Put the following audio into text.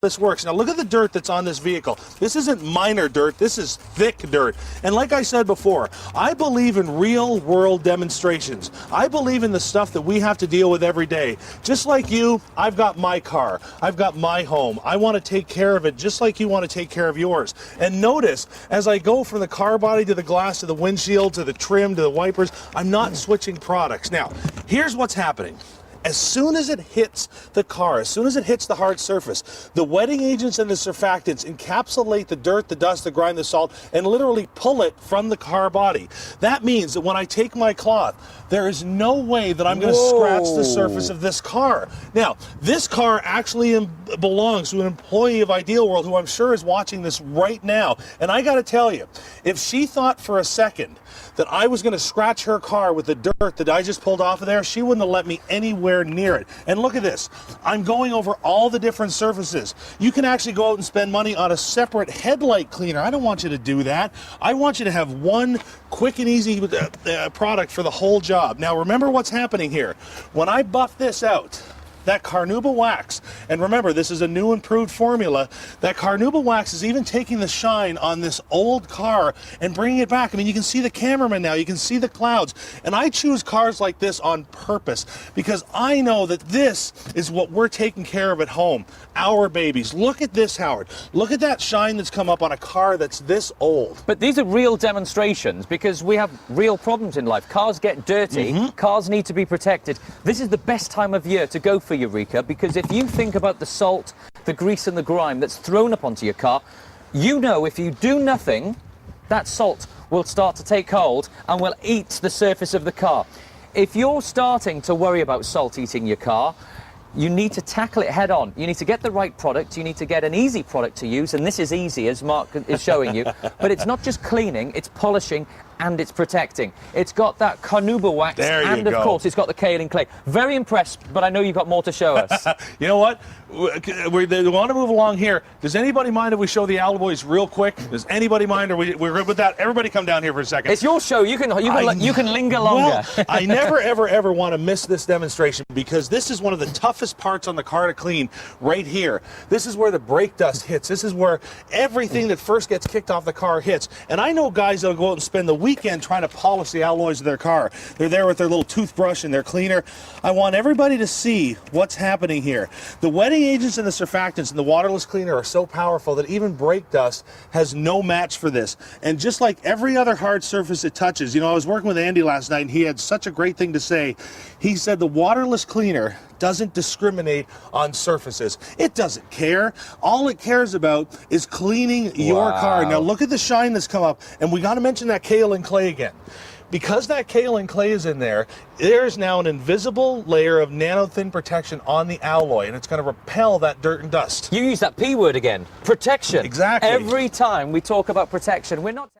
this works. Now look at the dirt that's on this vehicle. This isn't minor dirt, this is thick dirt. And like I said before, I believe in real world demonstrations. I believe in the stuff that we have to deal with every day. Just like you, I've got my car, I've got my home. I want to take care of it just like you want to take care of yours. And notice, as I go from the car body to the glass to the windshield to the trim to the wipers, I'm not switching products. Now, here's what's happening. As soon as it hits the car, as soon as it hits the hard surface, the wetting agents and the surfactants encapsulate the dirt, the dust, the grime, the salt, and literally pull it from the car body. That means that when I take my cloth, there is no way that I'm going to scratch the surface of this car. Now, this car actually belongs to an employee of Ideal World who I'm sure is watching this right now. And I got to tell you, if she thought for a second that I was going to scratch her car with the dirt that I just pulled off of there, she wouldn't have let me anywhere near it. And look at this. I'm going over all the different surfaces. You can actually go out and spend money on a separate headlight cleaner. I don't want you to do that. I want you to have one quick and easy product for the whole job. Now remember what's happening here. When I buff this out, that carnauba wax, and remember this is a new improved formula, that carnauba wax is even taking the shine on this old car and bringing it back. I mean, you can see the cameraman now, you can see the clouds, and I choose cars like this on purpose because I know that this is what we're taking care of at home, our babies. Look at this, Howard. Look at that shine that's come up on a car that's this old. But these are real demonstrations because we have real problems in life. Cars get dirty, cars need to be protected. This is the best time of year to go for Eureka, because if you think about the salt, the grease and the grime that's thrown up onto your car, you know if you do nothing, that salt will start to take hold and will eat the surface of the car. If you're starting to worry about salt eating your car, you need to tackle it head on. You need to get the right product, you need to get an easy product to use, and this is easy as Mark is showing you, but it's not just cleaning, it's polishing and it's protecting. It's got that carnauba wax and of course it's got the kaolin clay. Very impressed, but I know you've got more to show us. You know what? We want to move along here. Does anybody mind if we show the alloys real quick? Does anybody mind? Or we're good with that? Everybody come down here for a second. It's your show. You can linger longer. Well, I never, ever want to miss this demonstration because this is one of the toughest parts on the car to clean right here. This is where the brake dust hits. This is where everything that first gets kicked off the car hits. And I know guys that'll go out and spend the weekend trying to polish the alloys of their car. They're there with their little toothbrush and their cleaner. I want everybody to see what's happening here. The wetting agents and the surfactants and the waterless cleaner are so powerful that even brake dust has no match for this. And just like every other hard surface it touches, you know, I was working with Andy last night and he had such a great thing to say. He said the waterless cleaner doesn't discriminate on surfaces. It doesn't care. All it cares about is cleaning your car. Now look at the shine that's come up, and we got to mention that kaolin clay again. Because that kaolin clay is in there, there's now an invisible layer of nano-thin protection on the alloy, and it's going to repel that dirt and dust. You use that P word again, protection. Exactly. Every time we talk about protection, we're not...